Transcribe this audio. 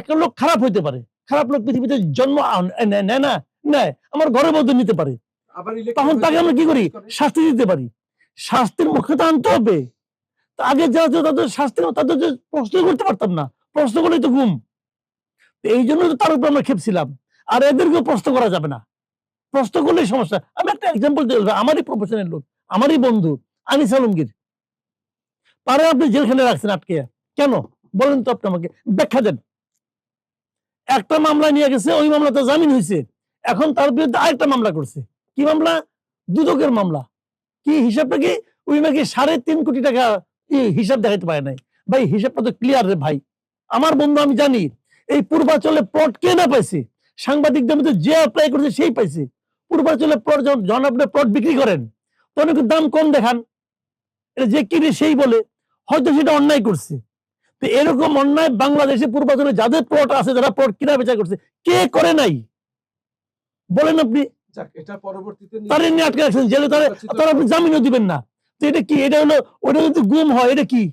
একটা লোক খারাপ হইতে পারে, খারাপ লোক পৃথিবীতে জন্ম নেয় না, নেয় আমার ঘরের মধ্যে নিতে পারে, তখন তাকে আমরা কি করি, শাস্তি দিতে পারি। শাস্তির মুখে তো আনতে হবে। আগে যারা তাদের শাস্তি তাদের প্রশ্ন করতে পারতাম না, প্রশ্ন করলেই তো গুম। এই জন্য তার উপর আমরা খেপছিলাম। আর এদেরকেও প্রশ্ন করা যাবে না, প্রশ্ন করলেই সমস্যা। আমি একটা এক্সাম্পল দিতে, আমারই প্রফেশনের লোক, আমারই বন্ধু আনিস আলমগীর, তারা আপনি জেলখানে রাখছেন আটকে, কেন বলেন তো? আপনি আমাকে ব্যাখ্যা দেন। একটা মামলা নিয়ে গেছে, ওই মামলাতে জামিন হয়েছে, এখন তার বিরুদ্ধে আরেকটা মামলা করছে। কি মামলা? দুদকের মামলা। কি হিসাবটা কি? ওই নাকি 3.5 কোটি টাকা হিসাব দেখাইতে পারে নাই। ভাই হিসাবটা তো ক্লিয়ার রে ভাই, আমার বন্ধু, আমি জানি এই পূর্বাচলে প্লট কে না পাইছে, সাংবাদিকদের মধ্যে যে অ্যাপ্লাই করছে সেই পাইছে। পূর্বাচলে প্লট যখন আপনি প্লট বিক্রি করেন তখন একটু দাম কম দেখান, এটা যে কিনে সেই বলে, হয়তো সেটা অন্যায় করছে। তো এরকম অন্যায় বাংলাদেশে পূর্বাচলে যাদের প্লট আছে, যারা প্লট কিনা বেচা করছে, কে করে নাই বলেন আপনি? এটা পরবর্তীতে তারা নিয়ে আটকে রাখছেন জেলে, তারা আপনি জামিনও দিবেন না। তো এটা কি? এটা হলো, ওটা যদি গুম হয় এটা কি?